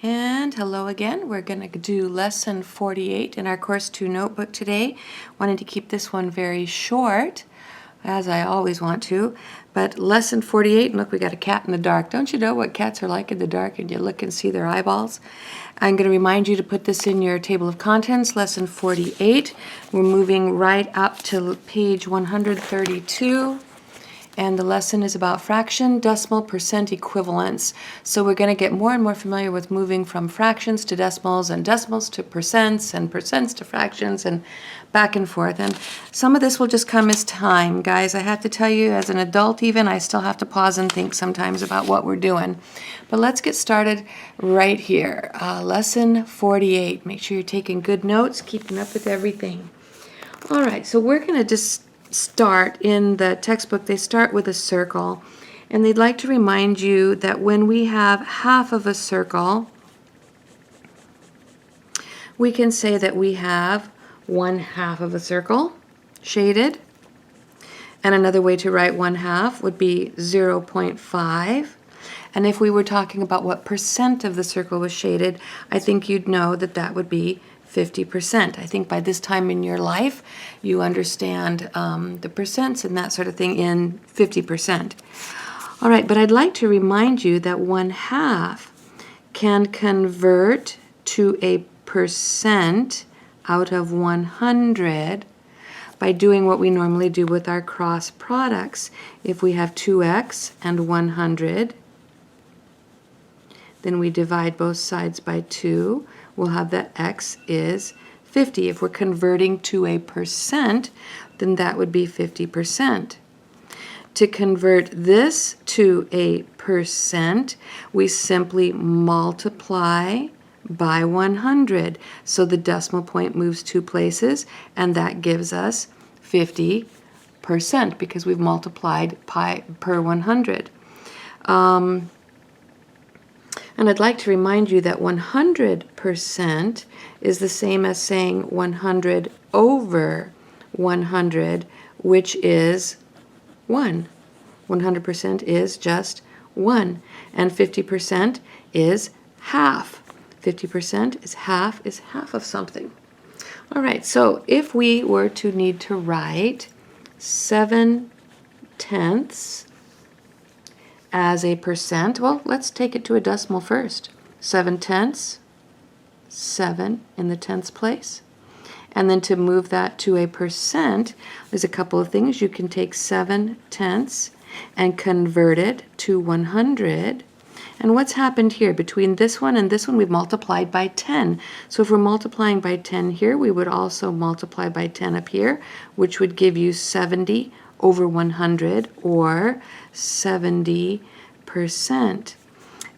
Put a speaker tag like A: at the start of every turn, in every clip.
A: And hello again. We're going to do lesson 48 in our course 2 notebook today. Wanted to keep this one very short, as I always want to. But lesson 48, and look, we got a cat in the dark. Don't you know what cats are like in the dark, and you look and see their eyeballs? I'm going to remind you to put this in your table of contents, lesson 48. We're moving right up to page 132. And the lesson is about fraction, decimal, percent equivalence. So we're going to get more and more familiar with moving from fractions to decimals and decimals to percents and percents to fractions and back and forth. And some of this will just come as time, guys. I have to tell you, as an adult even, I still have to pause and think sometimes about what we're doing. But let's get started right here. Lesson 48. Make sure you're taking good notes, keeping up with everything. All right, so we're going to just start in the textbook. They start with a circle, and they'd like to remind you that when we have half of a circle, we can say that we have 1/2 of a circle shaded, and another way to write 1/2 would be 0.5. And if we were talking about what percent of the circle was shaded, I think you'd know that that would be 50%. I think by this time in your life, you understand the percents and that sort of thing in 50%. All right, but I'd like to remind you that 1/2 can convert to a percent out of 100 by doing what we normally do with our cross products. If we have 2x and 100, then we divide both sides by 2. We'll have that x is 50. If we're converting to a percent, then that would be 50%. To convert this to a percent, we simply multiply by 100. So the decimal point moves 2 places, and that gives us 50% because we've multiplied pi per 100. And I'd like to remind you that 100% is the same as saying 100 over 100, which is 1. 100% is just 1. And 50% is half. 50% is half of something. All right, so if we were to need to write 7/10 as a percent, well, let's take it to a decimal first. 7/10, 7 in the tenths place. And then to move that to a percent, there's a couple of things. You can take 7/10 and convert it to 100. And what's happened here? Between this one and this one, we've multiplied by 10. So if we're multiplying by 10 here, we would also multiply by 10 up here, which would give you 70 over 100, or 70%.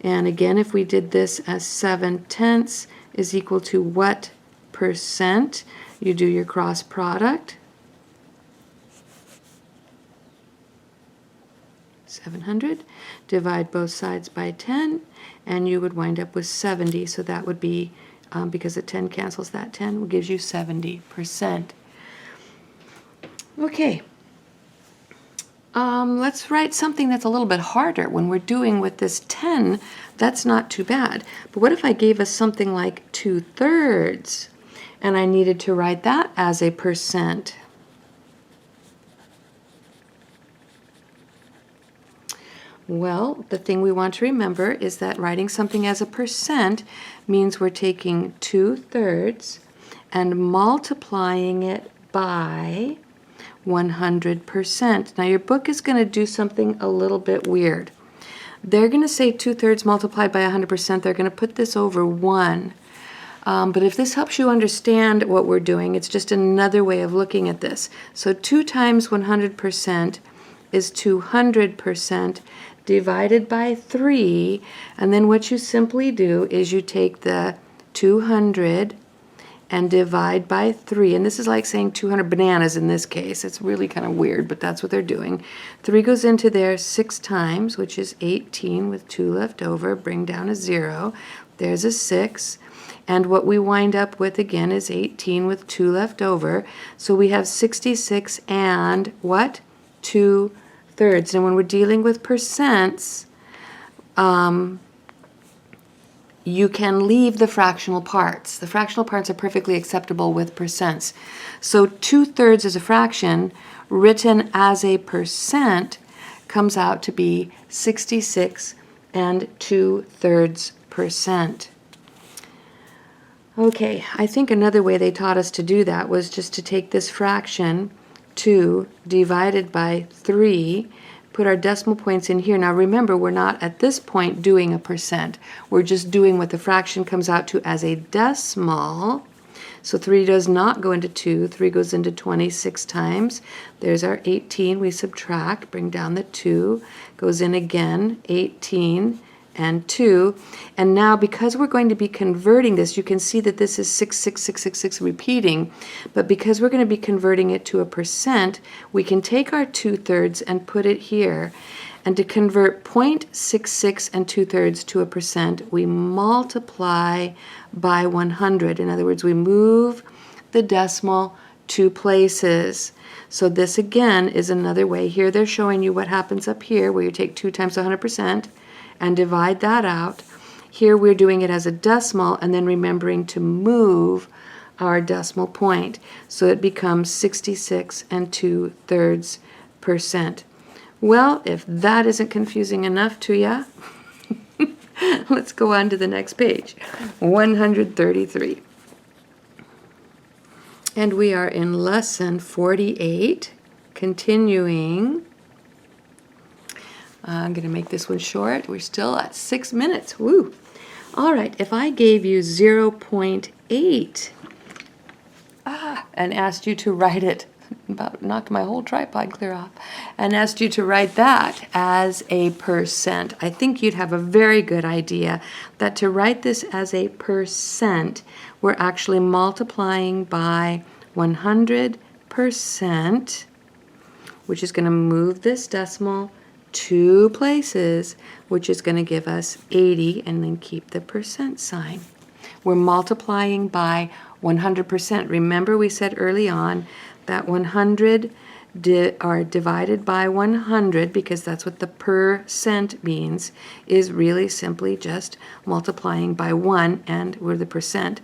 A: And again, if we did this as 7/10 is equal to what percent? You do your cross product. 700, divide both sides by 10, and you would wind up with 70. So that would be, because the 10 cancels that 10, gives you 70%. Okay. Let's write something that's a little bit harder. When we're doing with this 10, that's not too bad. But what if I gave us something like 2/3, and I needed to write that as a percent? Well, the thing we want to remember is that writing something as a percent means we're taking 2/3 and multiplying it by 100%. Now your book is going to do something a little bit weird. They're going to say 2/3 multiplied by 100%. They're going to put this over 1. But if this helps you understand what we're doing, it's just another way of looking at this. So 2 times 100% is 200% divided by 3. And then what you simply do is you take the 200 and divide by 3. And this is like saying 200 bananas in this case. It's really kind of weird, but that's what they're doing. 3 goes into there 6 times, which is 18 with 2 left over. Bring down a 0. There's a 6. And what we wind up with again is 18 with 2 left over. So we have 66 and what? 2/3. And when we're dealing with percents, you can leave the fractional parts. The fractional parts are perfectly acceptable with percents. So 2/3 as a fraction written as a percent comes out to be 66 2/3%. Okay, I think another way they taught us to do that was just to take this fraction 2 divided by 3, put our decimal points in here. Now remember, we're not at this point doing a percent. We're just doing what the fraction comes out to as a decimal. So 3 does not go into 2. 3 goes into 26 times. There's our 18. We subtract, bring down the 2. Goes in again, 18 and 2. And now because we're going to be converting this, you can see that this is 66666 repeating. But because we're going to be converting it to a percent, we can take our 2/3 and put it here. And to convert 0.66 2/3 to a percent, we multiply by 100. In other words, we move the decimal 2 places. So this again is another way. Here they're showing you what happens up here, where you take 2 times 100% and divide that out. Here we're doing it as a decimal and then remembering to move our decimal point. So it becomes 66 2/3%. Well, if that isn't confusing enough to you, let's go on to the next page, 133. And we are in lesson 48, continuing. I'm going to make this one short. We're still at 6 minutes. Woo! All right, if I gave you 0.8 and asked you to write it, about knocked my whole tripod clear off, and asked you to write that as a percent, I think you'd have a very good idea that to write this as a percent, we're actually multiplying by 100%, which is going to move this decimal 2 places, which is going to give us 80, and then keep the percent sign. We're multiplying by 100%. Remember we said early on that 100 are divided by 100, because that's what the percent means, is really simply just multiplying by 1, and we're the percent.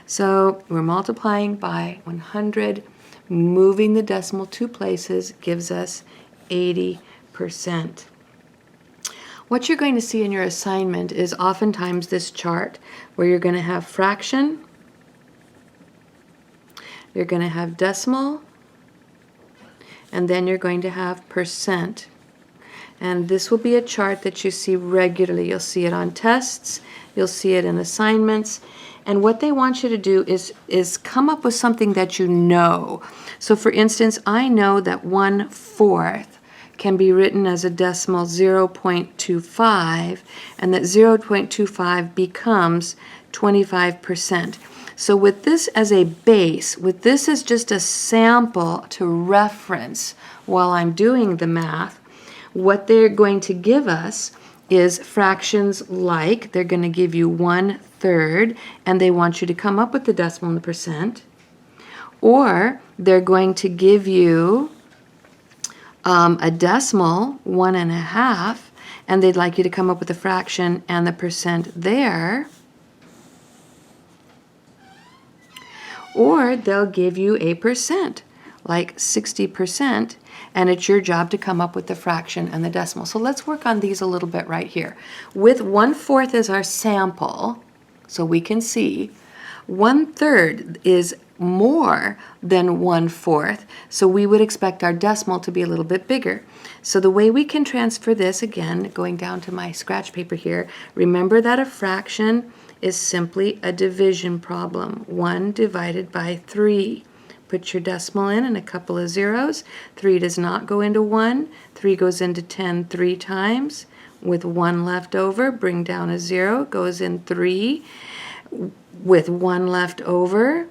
A: So we're multiplying by 100, moving the decimal 2 places gives us 80%. What you're going to see in your assignment is oftentimes this chart where you're going to have fraction, you're going to have decimal, and then you're going to have percent. And this will be a chart that you see regularly. You'll see it on tests, you'll see it in assignments, and what they want you to do is come up with something that you know. So for instance, I know that 1/4 can be written as a decimal 0.25, and that 0.25 becomes 25%. So with this as a base, with this as just a sample to reference while I'm doing the math, what they're going to give us is fractions like, they're going to give you 1/3, and they want you to come up with the decimal and the percent, or they're going to give you a decimal, 1.5, and they'd like you to come up with the fraction and the percent there. Or they'll give you a percent, like 60%, and it's your job to come up with the fraction and the decimal. So let's work on these a little bit right here. With 1/4 as our sample, so we can see 1/3 is more than 1/4, so we would expect our decimal to be a little bit bigger. So the way we can transfer this, again, going down to my scratch paper here, remember that a fraction is simply a division problem. 1 divided by 3. Put your decimal in and a couple of zeros. 3 does not go into 1. 3 goes into 10 3 times. With 1 left over, bring down a 0, goes in 3. With 1 left over,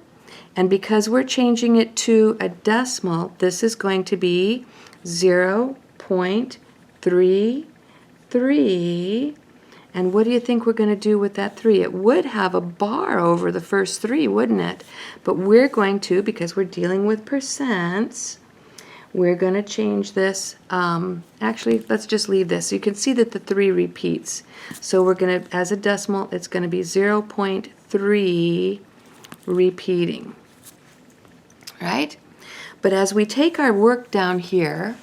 A: and because we're changing it to a decimal, this is going to be 0.33. And what do you think we're going to do with that 3? It would have a bar over the first 3, wouldn't it? But we're going to, because we're dealing with percents, we're going to change this. Actually, let's just leave this. So you can see that the 3 repeats. So we're going to, as a decimal, it's going to be 0.3 repeating, right? But as we take our work down here,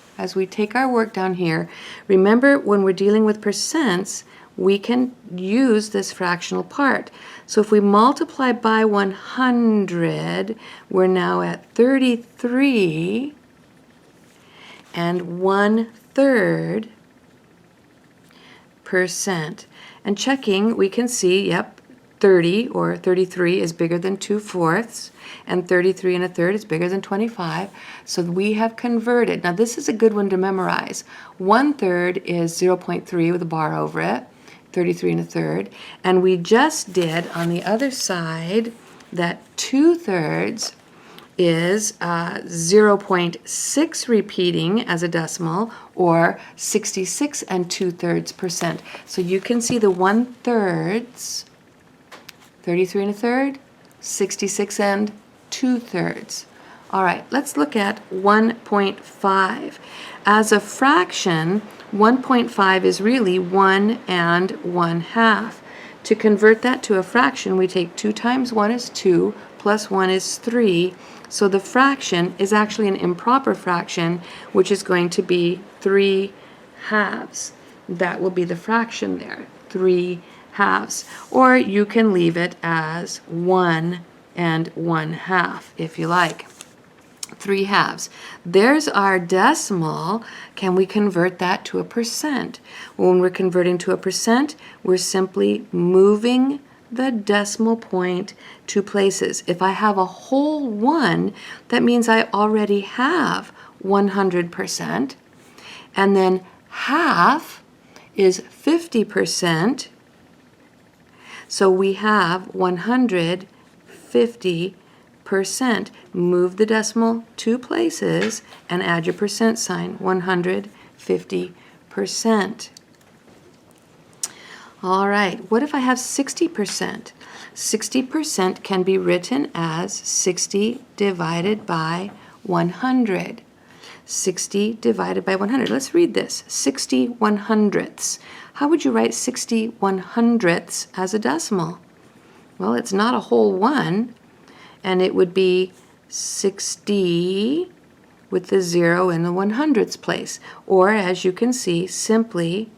A: remember when we're dealing with percents, we can use this fractional part. So if we multiply by 100, we're now at 33 and 1/3%. And checking, we can see, yep, 30 or 33 is bigger than 2/4, and 33 1/3 is bigger than 25. So we have converted. Now this is a good one to memorize. 1/3 is 0.3 with a bar over it, 33 1/3. And we just did on the other side that 2/3 is 0.6 repeating as a decimal, or 66 2/3%. So you can see the 1/3, 33 1/3, 66 2/3. All right, let's look at 1.5. As a fraction, 1.5 is really 1 1/2. To convert that to a fraction, we take 2 times 1 is 2, plus 1 is 3. So the fraction is actually an improper fraction, which is going to be 3/2. That will be the fraction there, 3/2. Or you can leave it as 1 1/2 if you like. 3/2. There's our decimal. Can we convert that to a percent? When we're converting to a percent, we're simply moving the decimal point 2 places. If I have a whole 1, that means I already have 100%. And then half is 50%. So we have 150%. Move the decimal 2 places and add your percent sign, 150%. All right, what if I have 60%? 60% can be written as 60 divided by 100. 60 divided by 100. Let's read this. 60 100ths. How would you write 60 100ths as a decimal? Well, it's not a whole 1, and it would be 60 with the 0 in the 100ths place. Or, as you can see, simply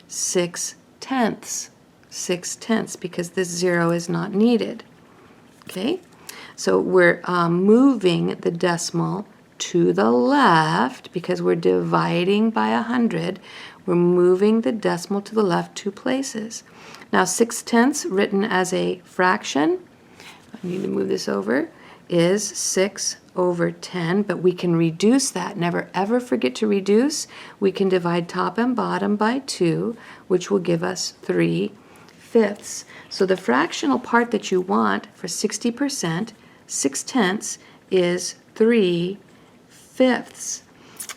A: 6/10. 6/10, because this 0 is not needed. Okay? So we're moving the decimal to the left because we're dividing by 100. We're moving the decimal to the left 2 places. Now 6/10 written as a fraction, I need to move this over, is 6/10, but we can reduce that. Never ever forget to reduce. We can divide top and bottom by 2, which will give us 3/5. So the fractional part that you want for 60%, 6/10, is 3/5.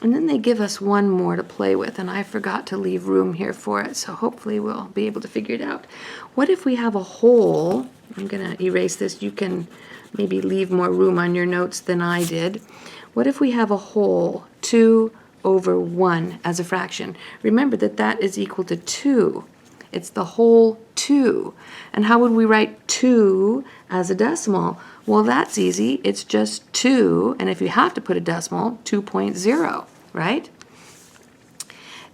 A: And then they give us one more to play with, and I forgot to leave room here for it, so hopefully we'll be able to figure it out. What if we have a whole? I'm going to erase this. You can maybe leave more room on your notes than I did. What if we have a whole 2/1 as a fraction? Remember that that is equal to 2. It's the whole 2. And how would we write 2 as a decimal? Well, that's easy. It's just 2, and if you have to put a decimal, 2.0, right?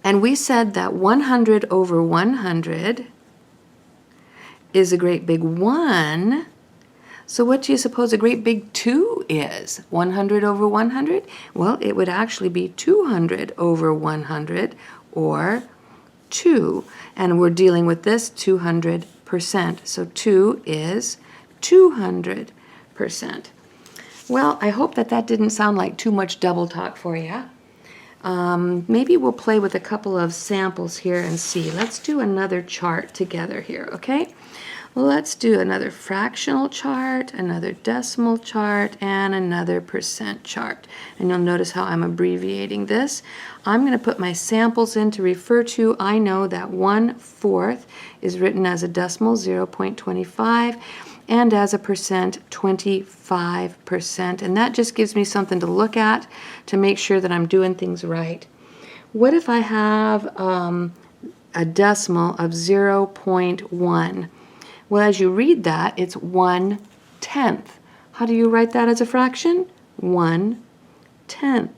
A: And we said that 100/100 is a great big 1. So what do you suppose a great big 2 is? 100/100? Well, it would actually be 200/100, or 2. And we're dealing with this 200%. So 2 is 200%. Well, I hope that that didn't sound like too much double talk for you. Maybe we'll play with a couple of samples here and see. Let's do another chart together here, okay? Let's do another fractional chart, another decimal chart, and another percent chart. And you'll notice how I'm abbreviating this. I'm going to put my samples in to refer to. I know that 1/4 is written as a decimal, 0.25. and as a percent, 25%. And that just gives me something to look at to make sure that I'm doing things right. What if I have a decimal of 0.1? Well, as you read that, it's 1/10. How do you write that as a fraction? 1/10.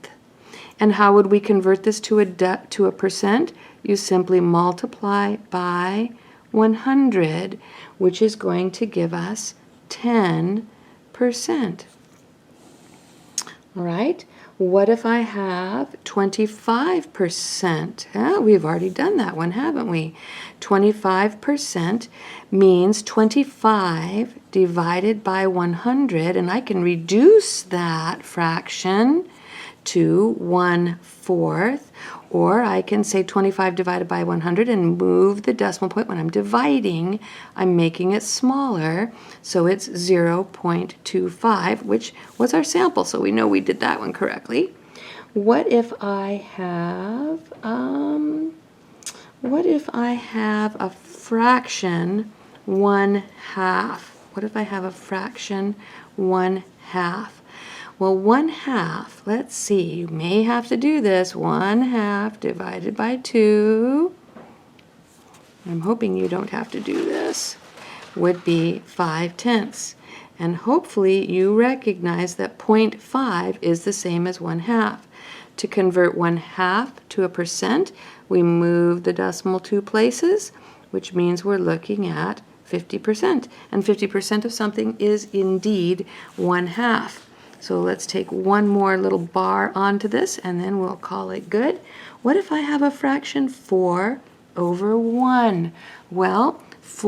A: And how would we convert this to a percent? You simply multiply by 100, which is going to give us 10%. All right? What if I have 25%? We've already done that one, haven't we? 25% means 25 divided by 100, and I can reduce that fraction to 1/4, or I can say 25 divided by 100 and move the decimal point. When I'm dividing, I'm making it smaller, so it's 0.25, which was our sample, so we know we did that one correctly. What if I have a fraction 1/2? What if I have a fraction 1/2? Well, 1/2, let's see, you may have to do this. 1/2 divided by 2, I'm hoping you don't have to do this, would be 5/10. And hopefully you recognize that 0.5 is the same as 1/2. To convert 1/2 to a percent, we move the decimal 2 places, which means we're looking at 50%. And 50% of something is indeed 1/2. So let's take one more little bar onto this, and then we'll call it good. What if I have a fraction 4/1? Well,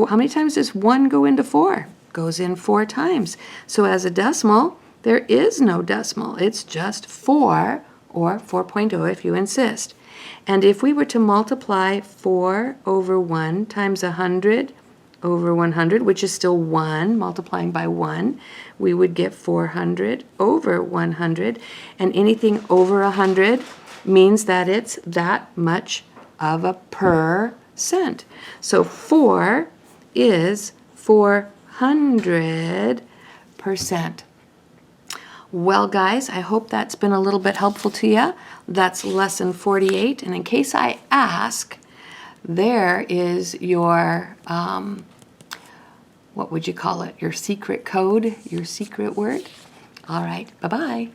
A: how many times does 1 go into 4? Goes in 4 times. So as a decimal, there is no decimal. It's just 4, or 4.0 if you insist. And if we were to multiply 4/1 times 100/100, which is still 1, multiplying by 1, we would get 400/100. And anything over 100 means that it's that much of a percent. So 4 is 400%. Well, guys, I hope that's been a little bit helpful to you. That's lesson 48. And in case I ask, there is your, what would you call it? Your secret code, your secret word. All right, bye-bye.